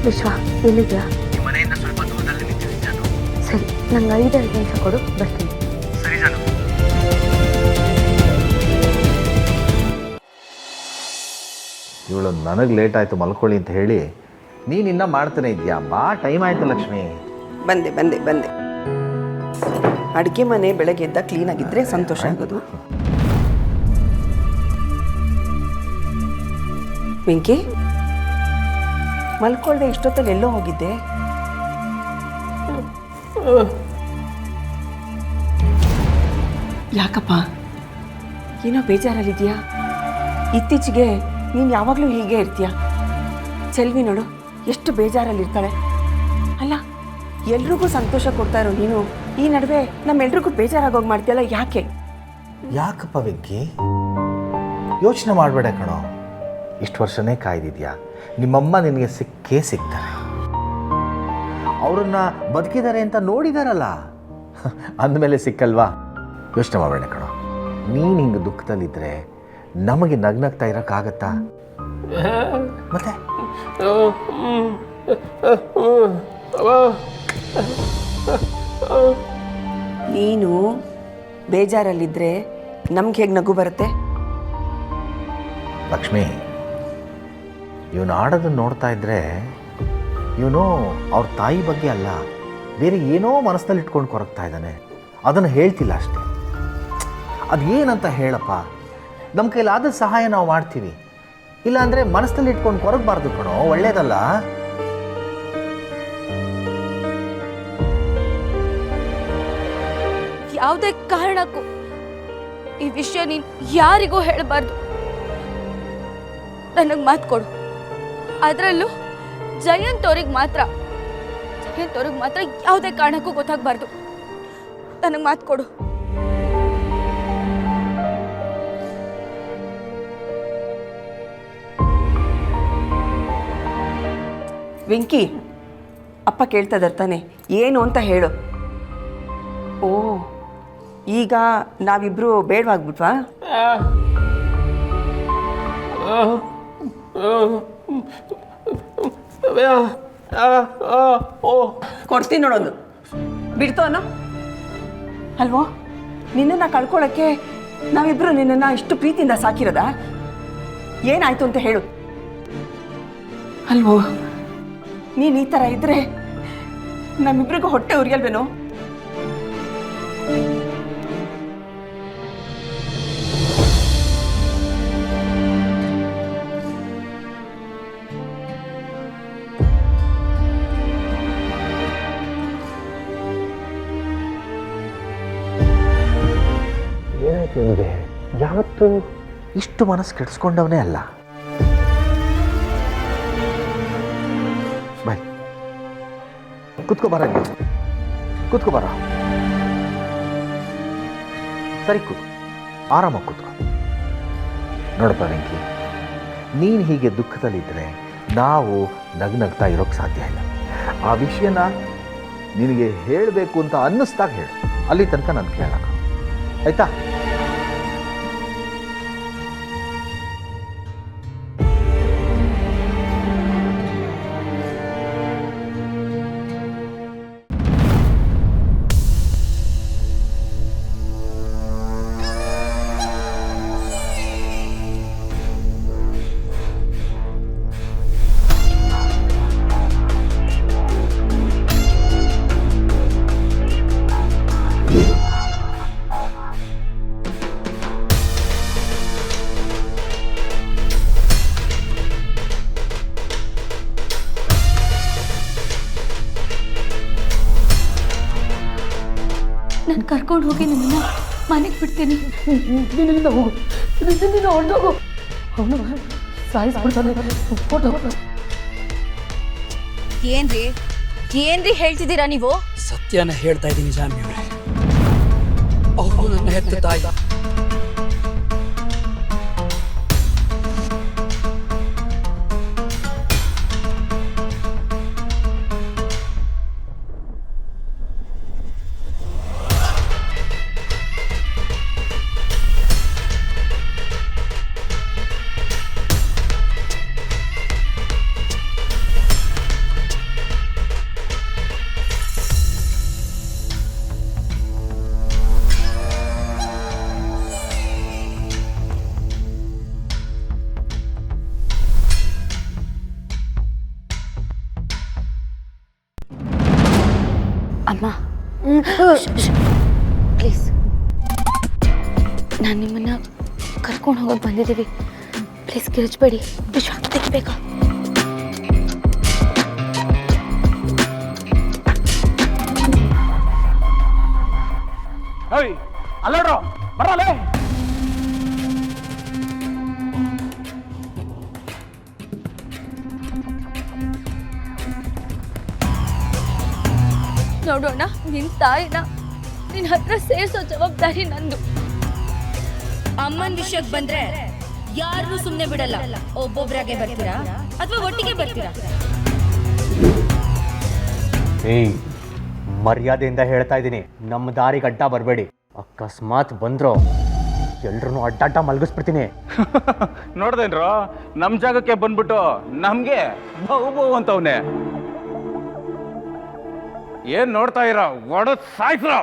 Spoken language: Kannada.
ವಿಶ್ವ ಎಲ್ಲಿದ್ಯಾ? ಮನೆಯಿಂದ ಸ್ವಲ್ಪ ದೂರದಲ್ಲಿ ನಿಂತಿದ್ದೀನಿ ಜಾನು. ಸರಿ, ನಂಗೆ 5 ನಿಮಿಷ ಕೊಡು, ಬರ್ತೀನಿ. ಸರಿ ಜಾನು. ಇವಳು ನನಗೆ ಲೇಟ್ ಆಯಿತು ಮಲ್ಕೊಳ್ಳಿ ಅಂತ ಹೇಳಿ ನೀನು ಇನ್ನೂ ಮಾಡ್ತಾನೆ ಇದೆಯಾ? ಬಾ, ಟೈಮ್ ಆಯಿತು ಲಕ್ಷ್ಮಿ. ಬಂದೆ ಬಂದೆ ಬಂದೆ. ಅಡುಗೆ ಮನೆ ಬೆಳಗ್ಗೆ ಎದ್ದ ಕ್ಲೀನಾಗಿದ್ದರೆ ಸಂತೋಷ ಆಗೋದು. ವೆಂಕಿ, ಮಲ್ಕೊಳ್ದೆ ಇಷ್ಟೊತ್ತಲ್ಲಿ ಎಲ್ಲೋ ಹೋಗಿದ್ದೆ? ಯಾಕಪ್ಪ, ಏನೋ ಬೇಜಾರಲ್ಲಿದೆಯಾ? ಇತ್ತೀಚೆಗೆ ನೀನು ಯಾವಾಗಲೂ ಹೀಗೆ ಇರ್ತೀಯ. ಚೆಲ್ವಿ ನೋಡು, ಎಷ್ಟು ಬೇಜಾರಲ್ಲಿರ್ತಾಳೆ. ಅಲ್ಲ, ಎಲ್ರಿಗೂ ಸಂತೋಷ ಕೊಡ್ತಾ ಇರೋ ನೀನು ಈ ನಡುವೆ ನಮ್ಮೆಲ್ರಿಗೂ ಬೇಜಾರಾಗೋಗಿ ಮಾಡ್ತೀಯಲ್ಲ, ಯಾಕೆ? ಯಾಕಪ್ಪ ವೆಂಕಿ? ಯೋಚನೆ ಮಾಡಬೇಡ ಕಣೋ. ಇಷ್ಟು ವರ್ಷನೇ ಕಾಯ್ದಿದ್ಯಾ. ನಿಮ್ಮಮ್ಮ ನಿನಗೆ ಸಿಕ್ಕೇ ಸಿಗ್ತಾರೆ. ಅವರನ್ನು ಬದುಕಿದ್ದಾರೆ ಅಂತ ನೋಡಿದಾರಲ್ಲ, ಅಂದಮೇಲೆ ಸಿಕ್ಕಲ್ವಾ? ಯೋಚನೆ ಮಾಡಬೇಡ ಕಣೋ. ನೀನು ಹಿಂಗೆ ದುಃಖದಲ್ಲಿದ್ದರೆ ನಮಗೆ ನಗ್ನಗ್ತಾ ಇರೋಕ್ಕಾಗತ್ತಾ? ಮತ್ತೆ ನೀನು ಬೇಜಾರಲ್ಲಿದ್ದರೆ ನಮ್ಗೆ ಹೇಗೆ ನಗು ಬರುತ್ತೆ? ಲಕ್ಷ್ಮಿ, ಇವನು ಆಡೋದನ್ನು ನೋಡ್ತಾ ಇದ್ದರೆ ಇವನು ಅವ್ರ ತಾಯಿ ಬಗ್ಗೆ ಅಲ್ಲ, ಬೇರೆ ಏನೋ ಮನಸ್ಸಲ್ಲಿ ಇಟ್ಕೊಂಡು ಕೊರಗ್ತಾ ಇದ್ದಾನೆ. ಅದನ್ನು ಹೇಳ್ತಿಲ್ಲ ಅಷ್ಟೇ. ಅದೇನಂತ ಹೇಳಪ್ಪ. ನಮ್ಮ ಕೈಲಾದ ಸಹಾಯ ನಾವು ಮಾಡ್ತೀವಿ. ಇಲ್ಲಾಂದರೆ ಮನಸ್ಸಲ್ಲಿ ಇಟ್ಕೊಂಡು ಕೊರಗಬಾರ್ದು ಕಣೋ, ಒಳ್ಳೇದಲ್ಲ. ಯಾವುದೇ ಕಾರಣಕ್ಕೂ ಈ ವಿಷಯ ನೀನು ಯಾರಿಗೂ ಹೇಳಬಾರ್ದು. ನನಗೆ ಮಾತು ಕೊಡು. ಅದರಲ್ಲೂ ಜಯಂತ್ ಅವ್ರಿಗೆ ಮಾತ್ರ ಯಾವುದೇ ಕಾರಣಕ್ಕೂ ಗೊತ್ತಾಗಬಾರ್ದು. ನನಗೆ ಮಾತು ಕೊಡು. ವೆಂಕಿ, ಅಪ್ಪ ಕೇಳ್ತಾ ಇರ್ತಾನೆ, ಏನು ಅಂತ ಹೇಳು. ಓ, ಈಗ ನಾವಿಬ್ರು ಬೇಡವಾಗ್ಬಿಟ್ವಾ? ಕೊಡ್ತೀನಿ ನೋಡೋದು, ಬಿಡ್ತು ಅನ್ನೋ ಅಲ್ವೋ? ನಿನ್ನನ್ನು ಕಳ್ಕೊಳ್ಳೋಕ್ಕೆ ನಾವಿಬ್ರು ನಿನ್ನನ್ನು ಇಷ್ಟು ಪ್ರೀತಿಯಿಂದ ಸಾಕಿರೋದ? ಏನಾಯ್ತು ಅಂತ ಹೇಳು ಅಲ್ವೋ? ನೀನು ಈ ಥರ ಇದ್ರೆ ನಮ್ಮಿಬ್ರಿಗೂ ಹೊಟ್ಟೆ ಉರಿಯಲ್ವೇನೋ? ಏನಾಯ್ತು ನಿಮಗೆ? ಯಾವತ್ತೂ ಇಷ್ಟು ಮನಸ್ಸು ಕೆಡಿಸ್ಕೊಂಡವನೇ ಅಲ್ಲ. ಬಾಯ್, ಕೂತ್ಕೋ ಬರ, ಕೂತ್ಕೋ ಬರ. ಸರಿ, ಕೂತ್ಕೋ, ಆರಾಮಾಗಿ ಕೂತ್ಕೋ. ನೋಡಪ್ಪ ವೆಂಕಿ, ನೀನು ಹೀಗೆ ದುಃಖದಲ್ಲಿದ್ದರೆ ನಾವು ನಗ್ನಗ್ತಾ ಇರೋಕ್ಕೆ ಸಾಧ್ಯ ಇಲ್ಲ. ಆ ವಿಷಯನ ನಿನಗೆ ಹೇಳಬೇಕು ಅಂತ ಅನ್ನಿಸ್ದಾಗ ಹೇಳು. ಅಲ್ಲಿ ತನಕ ನಾನು ಕೇಳೋಣ, ಆಯಿತಾ? ನಾನು ಕರ್ಕೊಂಡು ಹೋಗಿ ನಿಮ್ಮನ್ನ ಮನೆಗೆ ಬಿಡ್ತೀನಿ. ನಿನ್ನಿಂದ ಹೋಗು, ನಿನ್ನಿಂದ ಹೊರಟೋಗು. ಅವನು ಸಾಯಿಸ್ಬಿಡ್ತಾನೆ. ಏನ್ರಿ ಹೇಳ್ತಿದ್ದೀರಾ ನೀವು? ಸತ್ಯನ ಹೇಳ್ತಾ ಇದ್ದೀನಿ ಜಾನ್ವಿ ಅವರೇ. ಅವರು ನನ್ನ ಹೆತ್ತ ತಾಯಿ. ಅಮ್ಮ ಪ್ಲೀಸ್, ನಾನು ನಿಮ್ಮನ್ನ ಕರ್ಕೊಂಡು ಹೋಗಕ್ಕೆ ಬಂದಿದ್ದೀವಿ. ಪ್ಲೀಸ್ ಕಿರ್ಚ್ಬೇಡಿ. ವಿಶ್ವ ತೆಗಿಬೇಕಾ? ಅಲ್ಲಡ್ರೋ ಬರಲೇ. ನೋಡೋಣ, ನಿನ್ ತಾಯಿನ ನಿನ್ ಹತ್ರ ಸೇರಿಸೋ ಜವಾಬ್ದಾರಿ ನಂದು. ಅಮ್ಮನ್ ವಿಷಯಕ್ಕೆ ಬಂದ್ರೆ ಯಾರನ್ನೂ ಸುಮ್ಮನೆ ಬಿಡಲ್ಲ. ಒಬ್ಬೊಬ್ರಾಗೆ ಬರ್ತೀರಾ ಅಥವಾ ಒಟ್ಟಿಗೆ ಬರ್ತೀರಾ? ಏಯ್, ಮರ್ಯಾದೆಯಿಂದ ಹೇಳ್ತಾ ಇದ್ದೀನಿ, ನಮ್ಮ ದಾರಿಗೆ ಅಡ್ಡ ಬರಬೇಡಿ. ಅಕಸ್ಮಾತ್ ಬಂದ್ರೋ ಎಲ್ರೂ ಅಡ್ಡಾಟ ಮಲಗಿಸ್ಬಿಡ್ತೀನಿ. ನೋಡ್ದೇನ್ರೋ, ನಮ್ ಜಾಗಕ್ಕೆ ಬಂದ್ಬಿಟ್ಟು ನಮ್ಗೆ ಬಹು ಬಹು ಅಂತವ್ನೆ. ಏನ್ ನೋಡ್ತಾ ಇರೋ, ಒಡದ್ ಸಾಯ್ಸ್ರೋ.